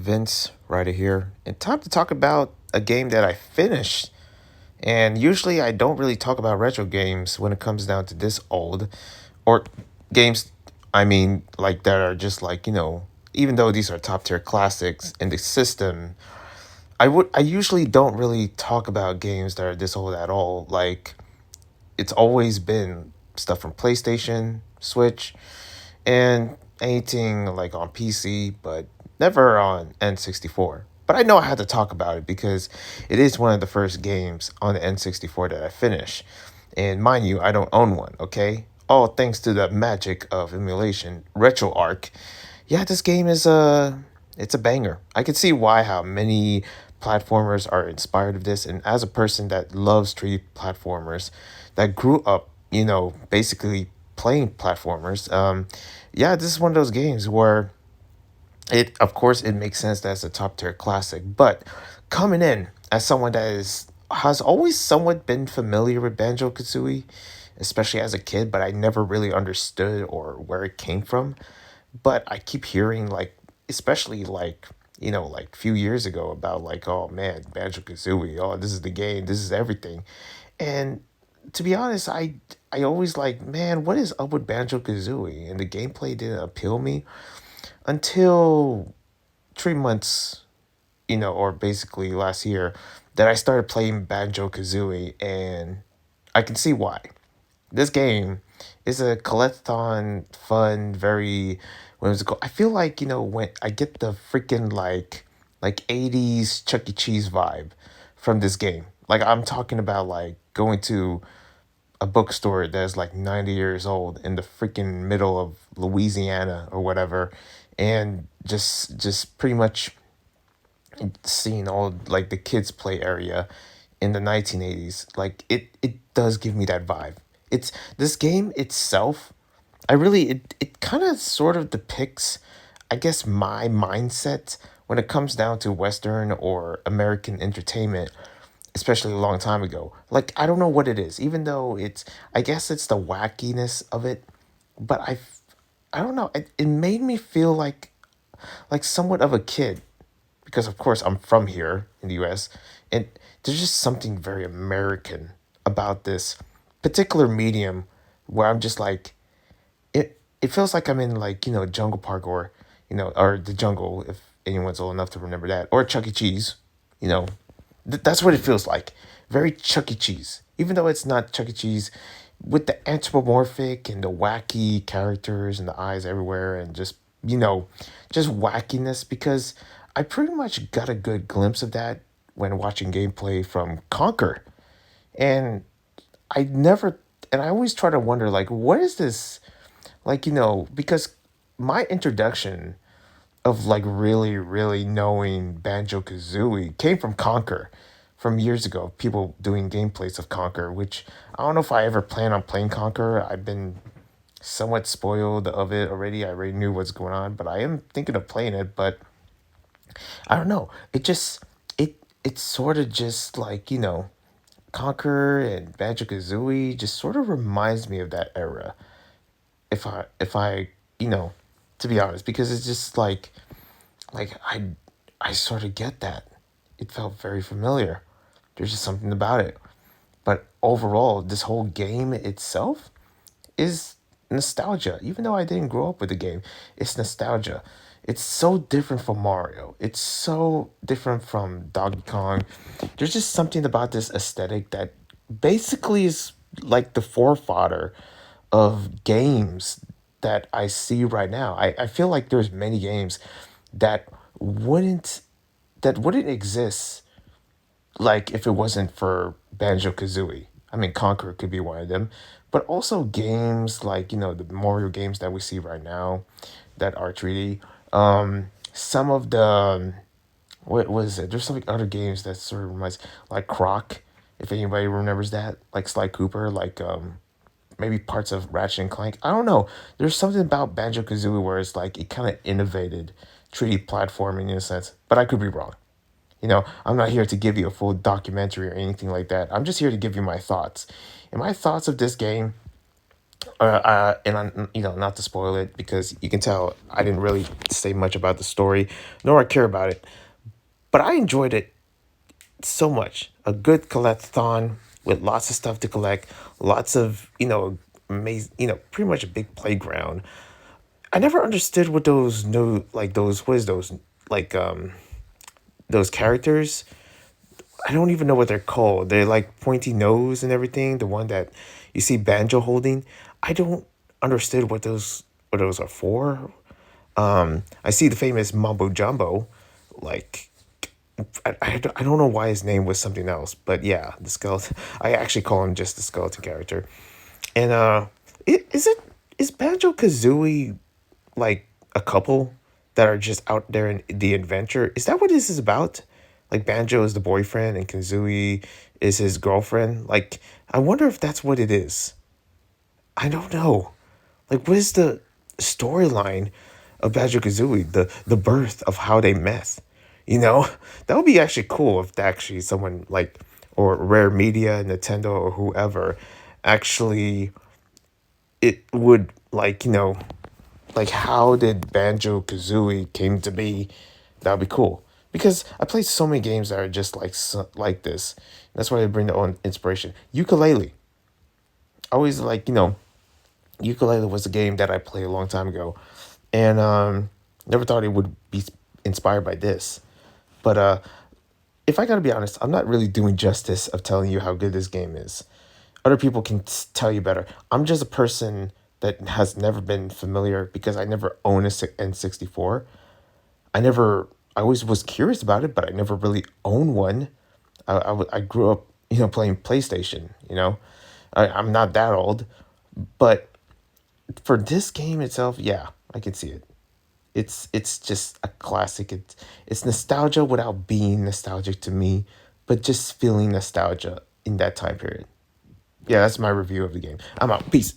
Vince, right here, and time to talk about a game that I finished. And usually I don't really talk about retro games when it comes down to this old, or games, like that are just even though these are top tier classics in the system, I usually don't really talk about games that are this old at all. Like, it's always been stuff from PlayStation, Switch, and anything like on PC, but never on N64. But I know I had to talk about it because it is one of the first games on the N64 that I finished. And mind you, I don't own one, okay? All thanks to the magic of emulation, RetroArch. Yeah, this game is it's a banger. I can see why how many platformers are inspired of this, and as a person that loves 3D platformers, that grew up, basically playing platformers, yeah, this is one of those games where it, of course, it makes sense that it's a top tier classic, but coming in as someone that is has always somewhat been familiar with Banjo Kazooie, especially as a kid, but I never really understood or where it came from. But I keep hearing especially like few years ago about like, oh man, Banjo Kazooie, oh, this is the game, this is everything. And to be honest, I always like, man, what is up with Banjo Kazooie? And the gameplay didn't appeal me until 3 months, or basically last year, that I started playing Banjo Kazooie, and I can see why. This game is a collectathon, fun, very whimsical. I feel like when I get the freaking like 80s Chuck E. Cheese vibe from this game. Like, I'm talking about like going to a bookstore that's like 90 years old in the freaking middle of Louisiana or whatever, and just pretty much seeing all like the kids play area in the 1980s. Like, it does give me that vibe. It's this game itself, it kind of sort of depicts, I guess, my mindset when it comes down to Western or American entertainment, especially a long time ago. Like, I don't know what it is, even though I guess it's the wackiness of it, but I don't know, it made me feel like somewhat of a kid, because of course I'm from here in the US, and there's just something very American about this particular medium where I'm just like, it feels like I'm in like, Jungle Park, or or the jungle, if anyone's old enough to remember that, or Chuck E. Cheese, you know. That's what it feels like. Very Chuck E. Cheese. Even though it's not Chuck E. Cheese, with the anthropomorphic and the wacky characters and the eyes everywhere, and just wackiness, because I pretty much got a good glimpse of that when watching gameplay from Conquer. And I never and I always try to wonder, like, what is this, because my introduction of like really, really knowing Banjo Kazooie came from Conquer, from years ago. People doing gameplays of Conquer, which I don't know if I ever plan on playing Conquer. I've been somewhat spoiled of it already. I already knew what's going on, but I am thinking of playing it. But I don't know. It's sort of just like, Conquer and Banjo Kazooie just sort of reminds me of that era. If I you know, to be honest, because it's just like I sort of get that. It felt very familiar. There's just something about it. But overall, this whole game itself is nostalgia. Even though I didn't grow up with the game, it's nostalgia. It's so different from Mario. It's so different from Donkey Kong. There's just something about this aesthetic that basically is like the forefather of games that I see right now. I feel like there's many games that wouldn't wouldn't exist, like, if it wasn't for Banjo Kazooie. I mean, Conquer could be one of them, but also games like, the Mario games that we see right now that are 3D. Some of the what was it? There's some other games that sort of reminds, like Croc, if anybody remembers that, like Sly Cooper, like maybe parts of Ratchet and Clank. I don't know. There's something about Banjo Kazooie where it's like it kind of innovated 3D platforming in a sense, but I could be wrong. I'm not here to give you a full documentary or anything like that. I'm just here to give you my thoughts. And my thoughts of this game And I'm, not to spoil it because you can tell I didn't really say much about the story, nor I care about it. But I enjoyed it so much. A good collectathon with lots of stuff to collect, lots of amazing, pretty much a big playground. I never understood what those no like those what is those like those characters. I don't even know what they're called. They're like pointy nose and everything. The one that you see Banjo holding. I don't understand what those are for. I see the famous Mambo Jumbo, like I don't know why his name was something else, but yeah, the skeleton. I actually call him just the skeleton character. And is it is Banjo Kazooie like a couple that are just out there in the adventure? Is that what this is about? Like Banjo is the boyfriend and Kazooie is his girlfriend. Like I wonder if that's what it is. I don't know. Like what is the storyline of Banjo Kazooie? The birth of how they met. You know, that would be actually cool if actually someone like or Rare Media, Nintendo, or whoever actually it would like how did Banjo Kazooie came to be? That would be cool because I played so many games that are just like this. That's why I bring their own inspiration. Ukulele, I always ukulele was a game that I played a long time ago, and never thought it would be inspired by this. But if I gotta be honest, I'm not really doing justice of telling you how good this game is. Other people can tell you better. I'm just a person that has never been familiar because I never owned a N64. I always was curious about it, but I never really owned one. I grew up, playing PlayStation, I'm not that old, but for this game itself, yeah, I can see it. It's just a classic. It's nostalgia without being nostalgic to me, but just feeling nostalgia in that time period. Yeah, that's my review of the game. I'm out. Peace.